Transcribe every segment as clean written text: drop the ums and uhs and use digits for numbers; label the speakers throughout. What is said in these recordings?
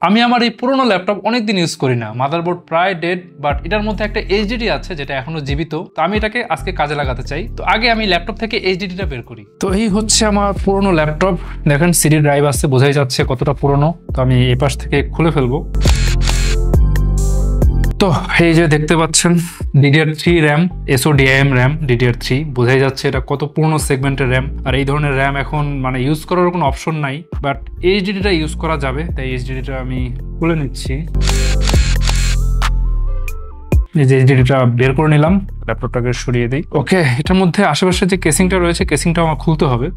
Speaker 1: আমি আমার এই পুরোনো ল্যাপটপ অনেকদিন ইউজ করি না, মাদারবোর্ড প্রায় ডেড, বাট এটার মধ্যে একটা এইচডিডি আছে যেটা এখনো জীবিত। তো আমি এটাকে আজকে কাজে লাগাতে চাই। তো আগে আমি ল্যাপটপ থেকে এইচডিডিটা বের করি। তো এই হচ্ছে আমার পুরোনো ল্যাপটপ, দেখেন সিডি ড্রাইভ আছে, বোঝাই যাচ্ছে কতটা পুরোনো। তো আমি এই পাশ থেকে খুলে ফেলবো। তো এই যে দেখতে পাচ্ছেন DDR3 RAM, SODIMM RAM DDR3, বোঝাই যাচ্ছে এটা কত পুরনো সেগমেন্টের র্যাম। আর এই ধরনের র্যাম এখন মানে ইউজ করার কোনো অপশন নাই, বাট এইচডিডিটা ইউজ করা যাবে, তাই এইচডিডিটা আমি খুলে নিচ্ছি। এই যে এইচডিডিটা বের করে নিলাম, ল্যাপটপটাকে সরিয়ে দিই। ওকে, এটার মধ্যে আশেপাশে যে কেসিংটা রয়েছে, কেসিংটা আমার খুলতে হবে।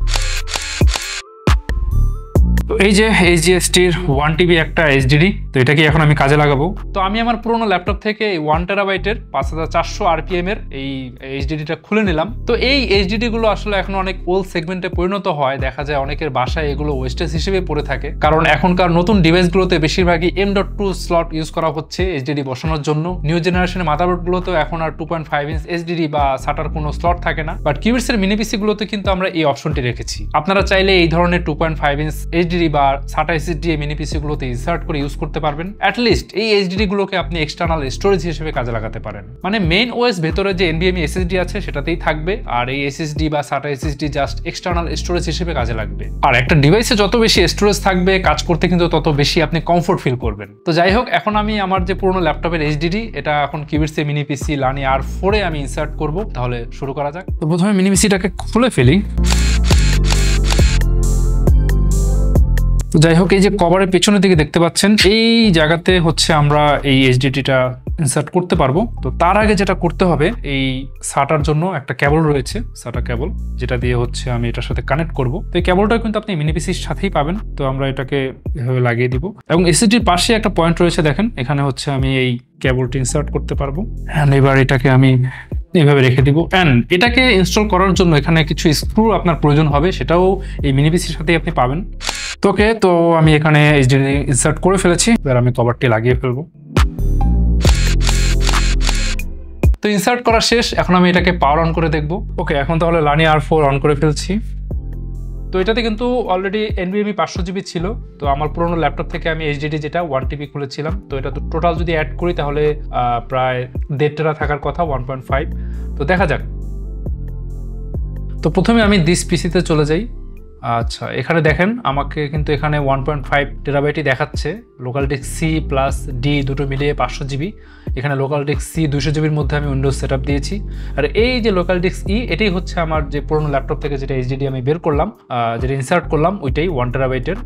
Speaker 1: তো এই যে HGST-র 1TB একটা এইচডিডি, তো এটাকে এখন আমি কাজে লাগাবো। তো আমি আমার পুরোনো ল্যাপটপ থেকে 1 টেরাবাইটের 5400 RPM এর এই এইচডিডিটা খুলে নিলাম। তো এই এইচডিডি গুলো আসলে এখন অনেক ওল্ড সেগমেন্টে পরিণত হয়, দেখা যায় অনেকের বাসায় এগুলো ওয়েস্টেজ হিসেবে পড়ে থাকে, কারণ এখনকার নতুন ডিভাইসগুলোতে বেশিরভাগই M.2 স্লট ইউজ করা হচ্ছে এইচডিডি বসানোর জন্য। নিউ জেনারেশনের মাদারবোর্ডগুলোতে এখন আর 2.5 ইঞ্চ এইচডিডি বা SATA কোনো স্লট থাকে না, বাট কিউবিটসের মিনি পিসি গুলোতে কিন্তু আমরা এই অপশনটি রেখেছি। আপনারা চাইলে এই ধরনের 2.5 ইঞ্চ এইচডিডি বা SATA SSD মিনি পিসি গুলোতে ইনসার্ট করে ইউজ করতে পারবেন। অ্যাটলিস্ট এই এইচডিডি গুলোকে আপনি এক্সটার্নাল স্টোরেজ হিসেবে কাজে লাগাতে পারেন। মানে মেইন ওএস ভেতরে যে NVMe SSD আছে সেটাতেই থাকবে, আর এই SSD বা SATA SSD just external storage হিসেবে কাজে লাগবে। আর একটা ডিভাইসে যত বেশি স্টোরেজ থাকবে, কাজ করতে কিন্তু তত বেশি আপনি কমফোর্ট ফিল করবেন। তো যাই হোক, এখন আমি আমার যে পুরোনো ল্যাপটপের এইচডিডি, এটা এখন কিউবিটসের মিনি পিসি লানি R4-এ আমি ইনসার্ট করব। তাহলে শুরু করা যাক। তো প্রথমে মিনি পিসিটাকে খুলে ফেলি। তো যাই হোক, এই যে কভারের পেছনের দিকে দেখতে পাচ্ছেন, এই জায়গাতে হচ্ছে আমরা এই এইচডিডিটা ইনসার্ট করতে পারবো। তো তার আগে যেটা করতে হবে, এই SATAর জন্য একটা কেবল রয়েছে, SATA কেবল, যেটা দিয়ে হচ্ছে আমি এটার সাথে কানেক্ট করব। তো এই কেবলটা কিন্তু আপনি মিনি পিসির সাথেই পাবেন। তো আমরা এটাকে এভাবে লাগিয়ে দিব, এবং এসএসডির পাশে একটা পয়েন্ট রয়েছে, দেখেন এখানে হচ্ছে আমি এই কেবলটি ইনসার্ট করতে পারবো। এন্ড এবার এটাকে আমি এইভাবে রেখে দিব। অ্যান্ড এটাকে ইনস্টল করার জন্য এখানে কিছু স্ক্রু আপনার প্রয়োজন হবে, সেটাও এই মিনি পিসির সাথেই আপনি পাবেন। ওকে, তো আমি এখানে এইচডিডি ইনসার্ট করে ফেলেছি, এবার আমি কভারটি লাগিয়ে ফেলবো। তো ইনসার্ট করা শেষ, এখন আমি এটাকে পাওয়ার অন করে দেখবো। ওকে, এখন তাহলে লানি R4 অন করে ফেলছি। তো এটাতে কিন্তু অলরেডি NVMe 500GB ছিল। তো আমার পুরোনো ল্যাপটপ থেকে আমি এইচডিডি যেটা 1TB খুলেছিলাম, তো এটা তো টোটাল যদি অ্যাড করি তাহলে প্রায় 1.5 টেরা থাকার কথা, 1.5। তো দেখা যাক। তো প্রথমে আমি দিস পিসিতে চলে যাই। আচ্ছা, এখানে দেখেন আমাকে কিন্তু এখানে 1.5 টেরাবাইটই দেখাচ্ছে। Local disk C plus D দুটো মিলিয়ে 500GB। এখানে লোকাল ডিস্ক C 200GBর মধ্যে আমি উইন্ডোজ সেটআপ দিয়েছি। আর এই যে লোকাল ডিস্ক E, এটাই হচ্ছে আমার যে পুরোনো ল্যাপটপ থেকে যেটা এইচডিডি আমি বের করলাম, যেটা ইনসার্ট করলাম, ওইটাই 1 টেরাবাইটের।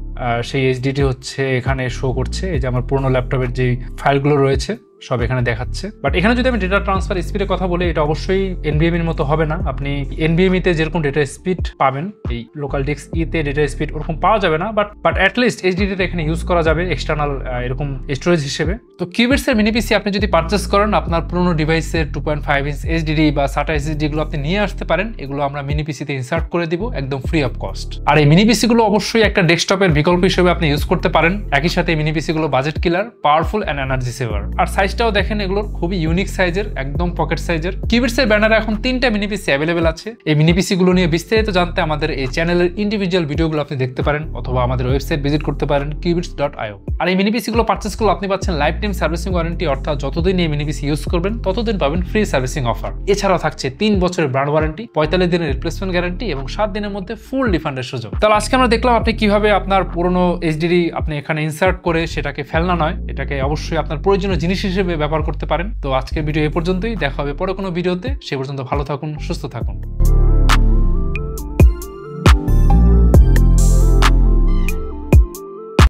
Speaker 1: সেই এইচডিডি হচ্ছে এখানে শো করছে। এই যে আমার পুরোনো ল্যাপটপের যে ফাইলগুলো রয়েছে সব এখানে দেখাচ্ছে। বাট এখানে যদি আমি ডেটা ট্রান্সফার স্পিডের কথা বলি, এটা অবশ্যই NVMe-র মতো হবে না। আপনি NVMe-তে যেরকম ডেটা স্পিড পাবেন, এই লোকাল ডিস্ক E-তে ডেটা স্পিড ওরকম পাওয়া যাবে না, বাট অ্যাটলিস্ট এইচডিডিটা এখানে ইউজ করা যাবে এক্সটার্নাল এরকম স্টোরেজ হিসেবে। তো কিউবিটসের মিনি পিসি আপনি যদি পারচেস করেন, আপনার পুরোনো ডিভাইসের 2.5 ইঞ্চ এইচডিডি বা SATA SSD গুলো আপনি নিয়ে আসতে পারেন। এগুলো আমরা মিনি পিসিতে ইনসার্ট করে দিব একদম ফ্রি অফ কস্ট। আর এই মিনি পিসি গুলো অবশ্যই একটা ডেস্কটপের বিকল্প হিসেবে আপনি ইউজ করতে পারেন। একই সাথে মিনি পিসি গুলো budget killer, powerful and energy saver. আর সাইজটাও দেখেন, এগুলোর খুবই ইউনিক সাইজের, একদম পকেট সাইজের। কিউবিটসের ব্যানারে এখন 3টা মিনি পিসি অ্যাভেলেবেল আছে। এই মিনি পিসি গুলো নিয়ে বিস্তারিত জানতে আমাদের এই চ্যানেলের ইন্ডিভিজুয়াল ভিডিওগুলো আপনি দেখতে পারেন, অথবা আমাদের ওয়েবসাইট ভিজিট করতে পারেন qubits.io। আর এই মিনি পিসি গুলো পারচেস করলে আপনি পাচ্ছেন লাইফ টাইম সার্ভিসিং ওয়ারেন্টি, অর্থাৎ যতদিন এই মিনি পিসি ইউজ করবেন ততদিন পাবেন ফ্রি সার্ভিসিং অফার। এছাড়াও থাকছে 3 বছরের ব্র্যান্ড ওয়ারেন্টি, 45 দিনের রিপ্লেসমেন্ট গ্যারান্টি এবং 7 দিনের মধ্যে ফুল রিফান্ডের সুযোগ। তাহলে আজকে আমরা দেখলাম আপনি কিভাবে আপনার পুরনো এইচডিডি আপনি এখানে ইনসার্ট করে সেটাকে ফেলনা নয়, এটাকে অবশ্যই আপনার প্রয়োজনীয় জিনিস হিসেবে ব্যবহার করতে পারেন। তো আজকের ভিডিও এ পর্যন্তই, দেখা হবে পরে কোনো ভিডিওতে। সে পর্যন্ত ভালো থাকুন, সুস্থ থাকুন।